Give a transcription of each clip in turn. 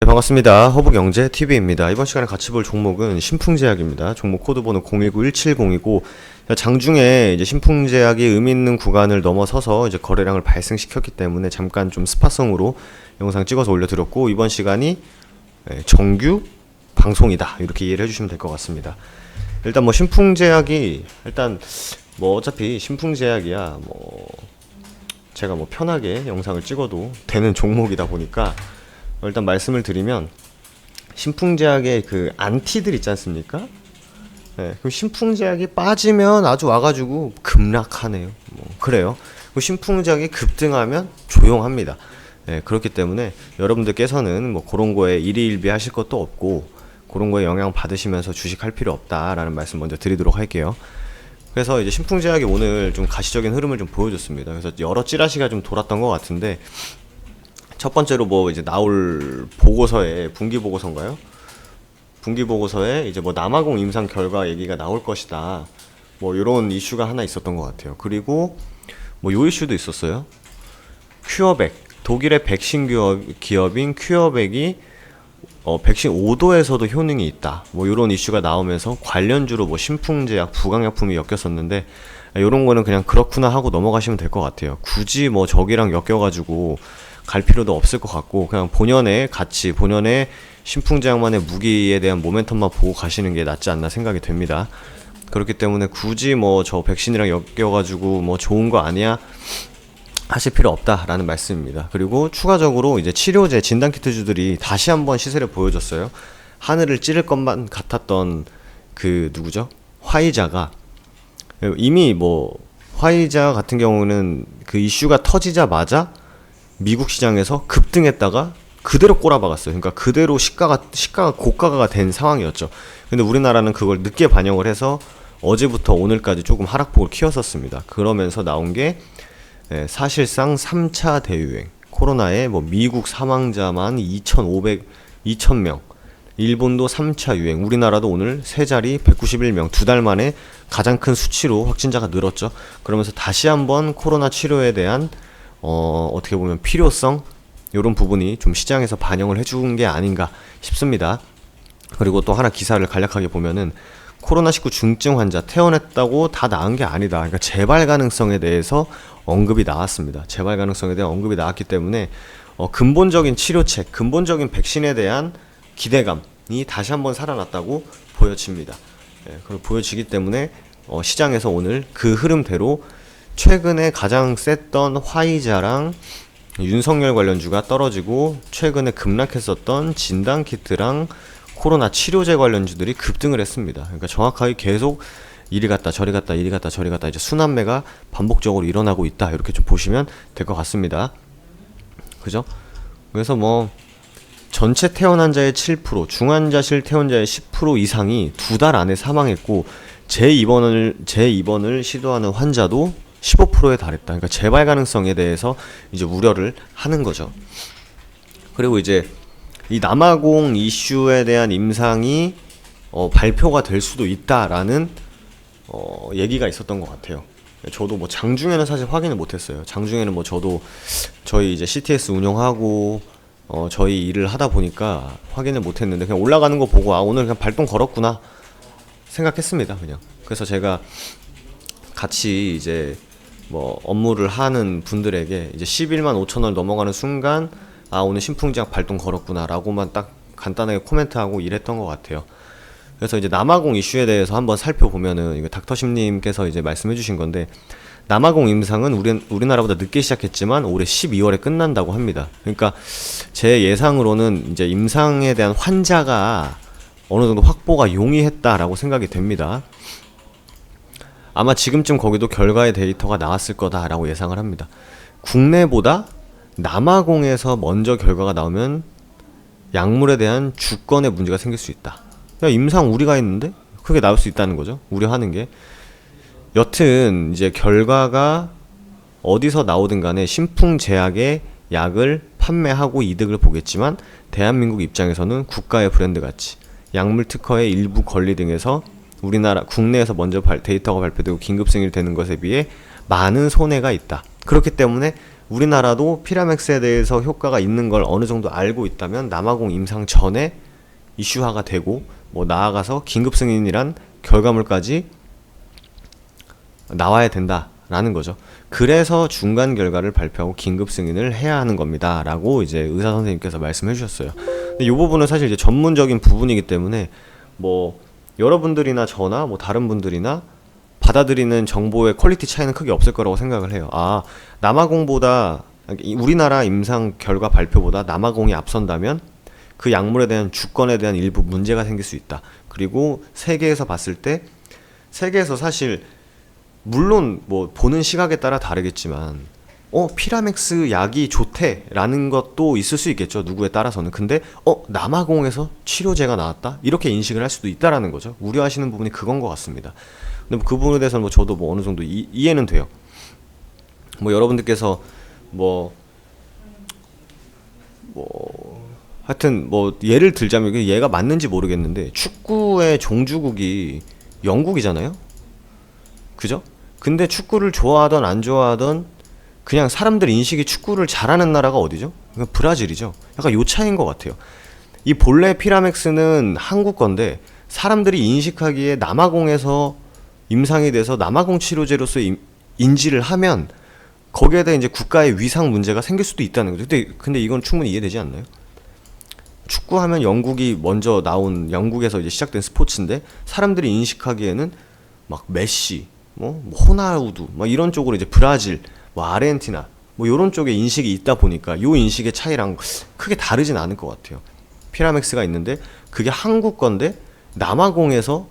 반갑습니다. 허브경제TV입니다. 이번 시간에 같이 볼 종목은 신풍제약입니다. 종목 코드번호 019017이고 장중에 이제 신풍제약이 의미 있는 구간을 넘어서서 이제 거래량을 발생시켰기 때문에 잠깐 좀 스파성으로 영상 찍어서 올려드렸고, 이번 시간이 정규 방송이다 이렇게 이해를 해주시면 될 것 같습니다. 일단 뭐 신풍제약이 어차피 신풍제약이야 제가 편하게 영상을 찍어도 되는 종목이다 보니까 일단 말씀을 드리면, 신풍제약의 그 안티들 있지 않습니까? 그럼 신풍제약이 빠지면 아주 와가지고 급락하네요. 그래요. 신풍제약이 급등하면 조용합니다. 그렇기 때문에 여러분들께서는 그런 거에 일희일비 하실 것도 없고, 그런 거에 영향 받으시면서 주식할 필요 없다라는 말씀 먼저 드리도록 할게요. 그래서 이제 신풍제약이 오늘 좀 가시적인 흐름을 좀 보여줬습니다. 그래서 여러 찌라시가 좀 돌았던 것 같은데, 첫 번째로 이제 나올 보고서에, 분기 보고서인가요? 분기 보고서에 이제 남아공 임상 결과 얘기가 나올 것이다. 요런 이슈가 하나 있었던 것 같아요. 그리고 요 이슈도 있었어요. 큐어백, 독일의 백신 기업인 큐어백이 백신 5도에서도 효능이 있다. 요런 이슈가 나오면서 관련주로 신풍제약, 부강약품이 엮였었는데, 요런 거는 그냥 그렇구나 하고 넘어가시면 될 것 같아요. 굳이 저기랑 엮여가지고 갈 필요도 없을 것 같고, 그냥 본연의 가치, 본연의 신풍제약만의 무기에 대한 모멘텀만 보고 가시는 게 낫지 않나 생각이 됩니다. 그렇기 때문에 굳이 저 백신이랑 엮여가지고 좋은 거 아니야 하실 필요 없다라는 말씀입니다. 그리고 추가적으로 이제 치료제, 진단키트주들이 다시 한번 시세를 보여줬어요. 하늘을 찌를 것만 같았던 누구죠? 화이자가 이미 화이자 같은 경우는 그 이슈가 터지자마자 미국 시장에서 급등했다가 그대로 꼬라박았어요. 그러니까 그대로 시가가 고가가 된 상황이었죠. 근데 우리나라는 그걸 늦게 반영을 해서 어제부터 오늘까지 조금 하락폭을 키웠었습니다. 그러면서 나온 게 사실상 3차 대유행, 코로나에 미국 사망자만 2,000명, 일본도 3차 유행, 우리나라도 오늘 세 자리 191명, 두 달 만에 가장 큰 수치로 확진자가 늘었죠. 그러면서 다시 한번 코로나 치료에 대한 어떻게 보면 필요성, 이런 부분이 좀 시장에서 반영을 해준 게 아닌가 싶습니다. 그리고 또 하나 기사를 간략하게 보면은, 코로나19 중증 환자 퇴원했다고 다 나은 게 아니다. 그러니까 재발 가능성에 대해서 언급이 나왔습니다. 재발 가능성에 대한 언급이 나왔기 때문에 근본적인 치료책, 근본적인 백신에 대한 기대감이 다시 한번 살아났다고 보여집니다. 그리고 보여지기 때문에 시장에서 오늘 그 흐름대로 최근에 가장 셌던 화이자랑 윤석열 관련주가 떨어지고, 최근에 급락했었던 진단키트랑 코로나 치료제 관련주들이 급등을 했습니다. 그러니까 정확하게 계속 이리 갔다 저리 갔다 이리 갔다 저리 갔다 이제 순환매가 반복적으로 일어나고 있다, 이렇게 좀 보시면 될 것 같습니다. 그죠? 그래서 전체 퇴원 환자의 7%, 중환자실 퇴원자의 10% 이상이 2달 안에 사망했고, 재입원을 시도하는 환자도 15%에 달했다. 그러니까 재발 가능성에 대해서 이제 우려를 하는 거죠. 그리고 이제 이 남아공 이슈에 대한 임상이 발표가 될 수도 있다라는 얘기가 있었던 것 같아요. 저도 장중에는 사실 확인을 못했어요. 장중에는 저도 저희 이제 CTS 운영하고 저희 일을 하다 보니까 확인을 못했는데, 그냥 올라가는 거 보고 오늘 그냥 발동 걸었구나 생각했습니다. 그냥. 그래서 제가 같이 이제 업무를 하는 분들에게 이제 11만 5천원 넘어가는 순간 오늘 신풍제약 발동 걸었구나 라고만 딱 간단하게 코멘트하고 일했던 것 같아요. 그래서 이제 남아공 이슈에 대해서 한번 살펴보면은, 이거 닥터심님께서 이제 말씀해 주신 건데, 남아공 임상은 우리나라보다 늦게 시작했지만 올해 12월에 끝난다고 합니다. 그러니까 제 예상으로는 이제 임상에 대한 환자가 어느 정도 확보가 용이했다라고 생각이 됩니다. 아마 지금쯤 거기도 결과의 데이터가 나왔을 거다라고 예상을 합니다. 국내보다 남아공에서 먼저 결과가 나오면 약물에 대한 주권의 문제가 생길 수 있다. 야, 임상 우리가 했는데 그게 나올 수 있다는 거죠. 우려하는 게. 여튼 이제 결과가 어디서 나오든 간에 신풍제약의 약을 판매하고 이득을 보겠지만, 대한민국 입장에서는 국가의 브랜드 가치, 약물 특허의 일부 권리 등에서 우리나라 국내에서 먼저 데이터가 발표되고 긴급 승인이 되는 것에 비해 많은 손해가 있다. 그렇기 때문에 우리나라도 피라맥스에 대해서 효과가 있는 걸 어느 정도 알고 있다면 남아공 임상 전에 이슈화가 되고 뭐 나아가서 긴급 승인이란 결과물까지 나와야 된다라는 거죠. 그래서 중간 결과를 발표하고 긴급 승인을 해야 하는 겁니다 라고 이제 의사 선생님께서 말씀해 주셨어요. 근데 이 부분은 사실 이제 전문적인 부분이기 때문에 뭐 여러분들이나 저나 뭐 다른 분들이나 받아들이는 정보의 퀄리티 차이는 크게 없을 거라고 생각을 해요. 남아공보다 우리나라 임상 결과 발표보다 남아공이 앞선다면 그 약물에 대한 주권에 대한 일부 문제가 생길 수 있다. 그리고 세계에서 봤을 때 세계에서 사실 물론 뭐 보는 시각에 따라 다르겠지만 피라맥스 약이 좋대라는 것도 있을 수 있겠죠. 누구에 따라서는. 근데 남아공에서 치료제가 나왔다? 이렇게 인식을 할 수도 있다라는 거죠. 우려하시는 부분이 그건 것 같습니다. 근데 그 부분에 대해서는 뭐 저도 뭐 어느 정도 이해는 돼요. 뭐 여러분들께서 뭐 하여튼 뭐 예를 들자면 얘가 맞는지 모르겠는데 축구의 종주국이 영국이잖아요. 그죠? 근데 축구를 좋아하던 안 좋아하던 그냥 사람들 인식이 축구를 잘하는 나라가 어디죠? 브라질이죠. 약간 요 차이인 것 같아요. 이 본래 피라맥스는 한국 건데 사람들이 인식하기에 남아공에서 임상이 돼서 남아공 치료제로서 인지를 하면 거기에 대해 이제 국가의 위상 문제가 생길 수도 있다는 거죠. 근데 이건 충분히 이해되지 않나요? 축구하면 영국이 먼저 나온 영국에서 이제 시작된 스포츠인데 사람들이 인식하기에는 막 메시, 뭐 호나우두, 막 이런 쪽으로 이제 브라질, 뭐 아르헨티나, 뭐 이런 쪽에 인식이 있다 보니까 요 인식의 차이랑 크게 다르진 않을 것 같아요. 피라맥스가 있는데 그게 한국 건데 남아공에서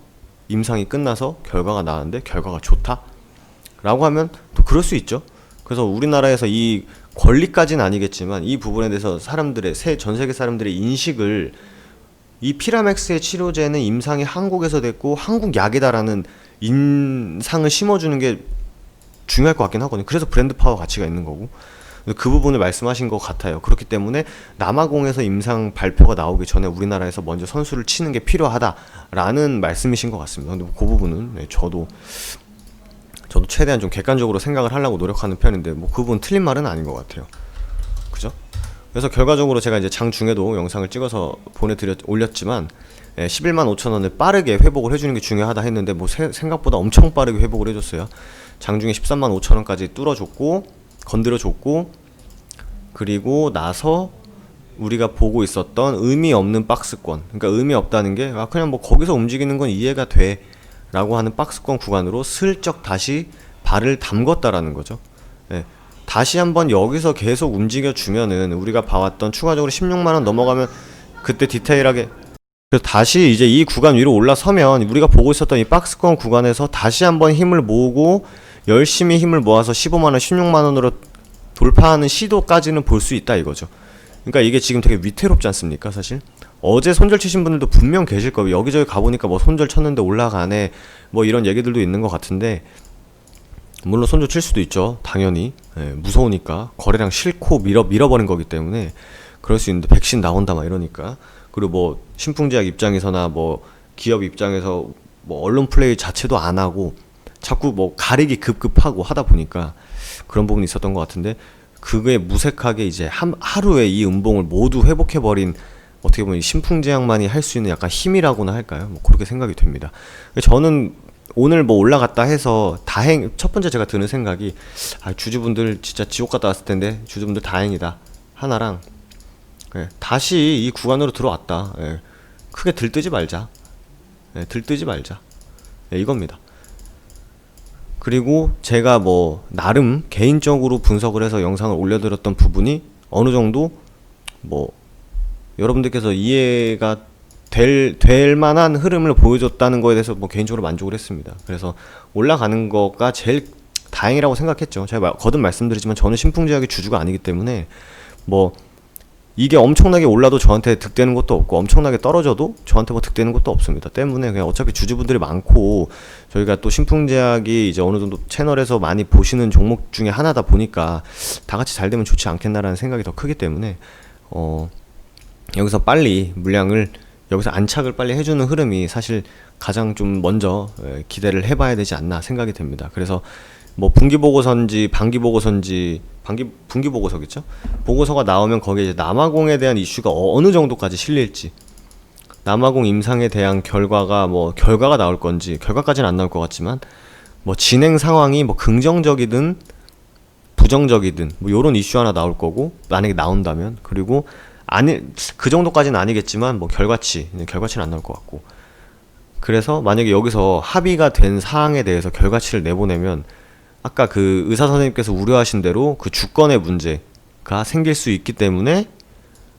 임상이 끝나서 결과가 나왔는데 결과가 좋다? 라고 하면 또 그럴 수 있죠. 그래서 우리나라에서 이 권리까지는 아니겠지만 이 부분에 대해서 전 세계 사람들의 인식을 이 피라맥스의 치료제는 임상이 한국에서 됐고 한국 약이다라는 인상을 심어주는 게 중요할 것 같긴 하거든요. 그래서 브랜드 파워 가치가 있는 거고 그 부분을 말씀하신 것 같아요. 그렇기 때문에 남아공에서 임상 발표가 나오기 전에 우리나라에서 먼저 선수를 치는 게 필요하다라는 말씀이신 것 같습니다. 근데 그 부분은 저도 최대한 좀 객관적으로 생각을 하려고 노력하는 편인데 뭐 그 부분 틀린 말은 아닌 것 같아요. 그죠? 그래서 결과적으로 제가 이제 장중에도 영상을 찍어서 올렸지만 11만 5천 원을 빠르게 회복을 해주는 게 중요하다 했는데 뭐 생각보다 엄청 빠르게 회복을 해줬어요. 장중에 13만 5천 원까지 뚫어줬고 건드려줬고 그리고 나서 우리가 보고 있었던 의미 없는 박스권, 그러니까 의미 없다는 게 그냥 뭐 거기서 움직이는 건 이해가 돼 라고 하는 박스권 구간으로 슬쩍 다시 발을 담궜다라는 거죠. 다시 한번 여기서 계속 움직여주면은 우리가 봐왔던 추가적으로 16만원 넘어가면 그때 디테일하게 다시 이제 이 구간 위로 올라서면 우리가 보고 있었던 이 박스권 구간에서 다시 한번 힘을 모으고 열심히 힘을 모아서 15만원, 16만원으로 돌파하는 시도까지는 볼 수 있다 이거죠. 그러니까 이게 지금 되게 위태롭지 않습니까 사실? 어제 손절 치신 분들도 분명 계실 거예요. 여기저기 가보니까 뭐 손절 쳤는데 올라가네 뭐 이런 얘기들도 있는 것 같은데 물론 손절 칠 수도 있죠. 당연히 무서우니까 거래량 싫고 밀어버린 거기 때문에 그럴 수 있는데 백신 나온다 막 이러니까 그리고 뭐 신풍제약 입장에서나 뭐 기업 입장에서 뭐 언론 플레이 자체도 안 하고 자꾸 뭐 가리기 급급하고 하다 보니까 그런 부분이 있었던 것 같은데 그게 무색하게 이제 하루에 이 음봉을 모두 회복해버린 어떻게 보면 신풍제약만이 할 수 있는 약간 힘이라고나 할까요? 뭐 그렇게 생각이 됩니다. 저는 오늘 뭐 올라갔다 해서 첫 번째 제가 드는 생각이 주주분들 진짜 지옥 갔다 왔을 텐데 주주분들 다행이다 하나랑 다시 이 구간으로 들어왔다. 크게 들뜨지 말자. 이겁니다. 그리고 제가 뭐 나름 개인적으로 분석을 해서 영상을 올려드렸던 부분이 어느 정도 뭐 여러분들께서 이해가 될 만한 흐름을 보여줬다는 거에 대해서 뭐 개인적으로 만족을 했습니다. 그래서 올라가는 거가 제일 다행이라고 생각했죠. 제가 거듭 말씀드리지만 저는 신풍제약의 주주가 아니기 때문에 뭐 이게 엄청나게 올라도 저한테 득되는 것도 없고 엄청나게 떨어져도 저한테 뭐 득되는 것도 없습니다. 때문에 그냥 어차피 주주분들이 많고 저희가 또 신풍제약이 이제 어느 정도 채널에서 많이 보시는 종목 중에 하나다 보니까 다 같이 잘 되면 좋지 않겠나라는 생각이 더 크기 때문에 여기서 빨리 물량을 여기서 안착을 빨리 해주는 흐름이 사실 가장 좀 먼저 기대를 해봐야 되지 않나 생각이 됩니다. 그래서 뭐 분기 보고서인지 반기 보고서인지 분기 보고서겠죠? 보고서가 나오면 거기에 이제 남아공에 대한 이슈가 어느 정도까지 실릴지, 남아공 임상에 대한 결과가 나올 건지, 결과까지는 안 나올 것 같지만 뭐 진행 상황이 뭐 긍정적이든 부정적이든 뭐 요런 이슈 하나 나올 거고, 만약에 나온다면. 그리고 아니 그 정도까지는 아니겠지만 뭐 결과치는 안 나올 것 같고. 그래서 만약에 여기서 합의가 된 사항에 대해서 결과치를 내보내면 아까 그 의사 선생님께서 우려하신 대로 그 주권의 문제가 생길 수 있기 때문에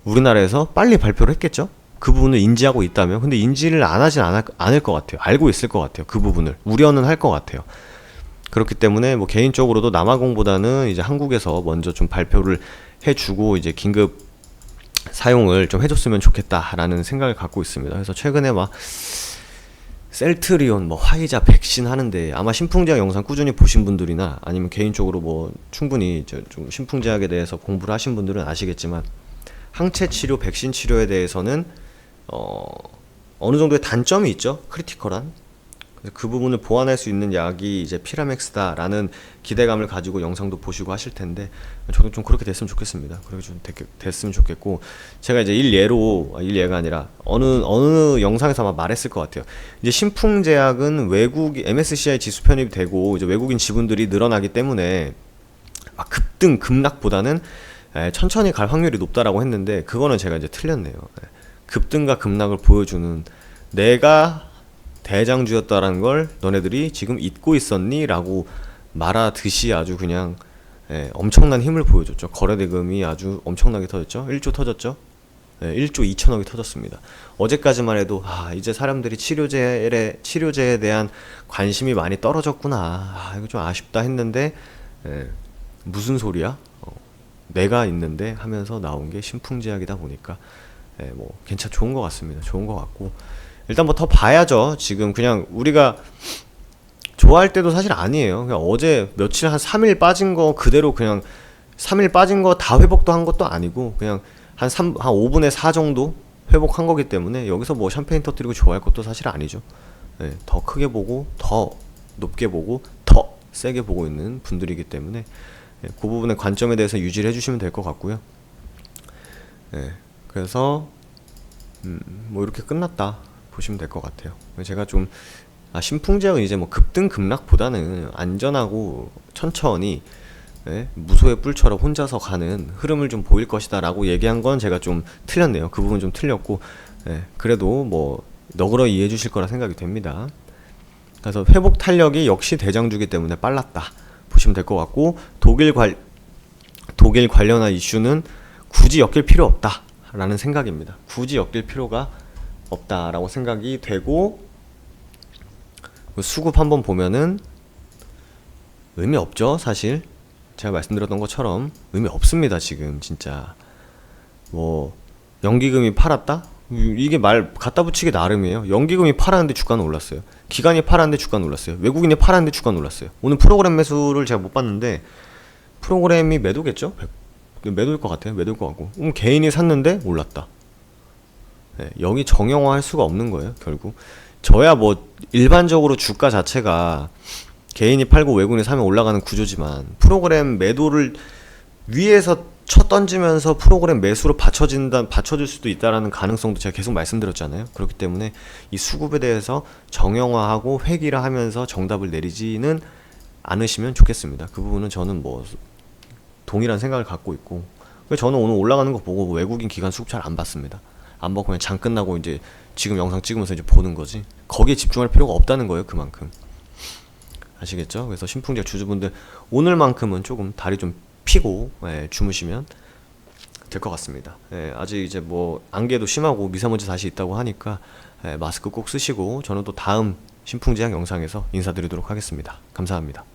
우리나라에서 빨리 발표를 했겠죠. 그 부분을 인지하고 있다면. 근데 인지를 안 하진 않을 것 같아요. 알고 있을 것 같아요. 그 부분을 우려는 할 것 같아요. 그렇기 때문에 뭐 개인적으로도 남아공보다는 이제 한국에서 먼저 좀 발표를 해주고 이제 긴급 사용을 좀 해줬으면 좋겠다라는 생각을 갖고 있습니다. 그래서 최근에 막 셀트리온, 뭐 화이자, 백신 하는데 아마 신풍제약 영상 꾸준히 보신 분들이나 아니면 개인적으로 뭐 충분히 좀 신풍제약에 대해서 공부를 하신 분들은 아시겠지만, 항체 치료, 백신 치료에 대해서는 어느 정도의 단점이 있죠. 크리티컬한. 그 부분을 보완할 수 있는 약이 이제 피라맥스다라는 기대감을 가지고 영상도 보시고 하실 텐데, 저도 좀 그렇게 됐으면 좋겠습니다. 그렇게 좀 됐으면 좋겠고, 제가 이제 일예가 아니라 어느 영상에서 아마 말했을 것 같아요. 이제 신풍제약은 MSCI 지수 편입이 되고 이제 외국인 지분들이 늘어나기 때문에 막 급등 급락보다는 천천히 갈 확률이 높다라고 했는데, 그거는 제가 이제 틀렸네요. 급등과 급락을 보여주는, 내가 대장주였다라는 걸 너네들이 지금 잊고 있었니? 라고 말하듯이 아주 그냥 엄청난 힘을 보여줬죠. 거래대금이 아주 엄청나게 터졌죠. 1조 터졌죠. 1조 2천억이 터졌습니다. 어제까지만 해도 이제 사람들이 치료제에 대한 관심이 많이 떨어졌구나, 이거 좀 아쉽다 했는데, 무슨 소리야? 내가 있는데 하면서 나온 게 신풍제약이다 보니까 뭐 좋은 것 같습니다. 좋은 것 같고, 일단 뭐 더 봐야죠. 지금 그냥 우리가 좋아할 때도 사실 아니에요. 그냥 어제 며칠 한 3일 빠진 거 그대로 그냥 3일 빠진 거 다 회복도 한 것도 아니고 그냥 한 5분의 4 정도 회복한 거기 때문에 여기서 뭐 샴페인 터뜨리고 좋아할 것도 사실 아니죠. 더 크게 보고 더 높게 보고 더 세게 보고 있는 분들이기 때문에 그 부분의 관점에 대해서 유지를 해주시면 될 것 같고요. 그래서 뭐 이렇게 끝났다 보시면 될 것 같아요. 제가 좀 신풍제약은 이제 뭐 급등 급락보다는 안전하고 천천히 무소의 뿔처럼 혼자서 가는 흐름을 좀 보일 것이다 라고 얘기한 건 제가 좀 틀렸네요. 그 부분 좀 틀렸고, 그래도 뭐 너그러 이해해 주실 거라 생각이 됩니다. 그래서 회복 탄력이 역시 대장주기 때문에 빨랐다 보시면 될 것 같고, 독일 관련한 이슈는 굳이 엮일 필요 없다 라는 생각입니다. 굳이 엮일 필요가 없다라고 생각이 되고, 수급 한번 보면은 의미 없죠. 사실 제가 말씀드렸던 것처럼 의미 없습니다. 지금 진짜 뭐 연기금이 팔았다? 이게 말 갖다 붙이기 나름이에요. 연기금이 팔았는데 주가는 올랐어요. 기관이 팔았는데 주가는 올랐어요. 외국인이 팔았는데 주가는 올랐어요. 오늘 프로그램 매수를 제가 못 봤는데 프로그램이 매도겠죠? 매도일 것 같아요. 매도일 것 같고, 개인이 샀는데 올랐다. 여기 정형화할 수가 없는 거예요. 결국 저야 뭐 일반적으로 주가 자체가 개인이 팔고 외국인이 사면 올라가는 구조지만, 프로그램 매도를 위에서 쳐 던지면서 프로그램 매수로 받쳐줄 수도 있다라는 가능성도 제가 계속 말씀드렸잖아요. 그렇기 때문에 이 수급에 대해서 정형화하고 회귀를 하면서 정답을 내리지는 않으시면 좋겠습니다. 그 부분은 저는 뭐 동일한 생각을 갖고 있고, 저는 오늘 올라가는 거 보고 외국인 기관 수급 잘 안 봤습니다. 안 보고 그냥 장 끝나고 이제 지금 영상 찍으면서 이제 보는 거지, 거기에 집중할 필요가 없다는 거예요. 그만큼 아시겠죠? 그래서 신풍제약 주주분들 오늘만큼은 조금 다리 좀 피고 주무시면 될 것 같습니다. 아직 이제 뭐 안개도 심하고 미세먼지 다시 있다고 하니까 마스크 꼭 쓰시고, 저는 또 다음 신풍제약 영상에서 인사드리도록 하겠습니다. 감사합니다.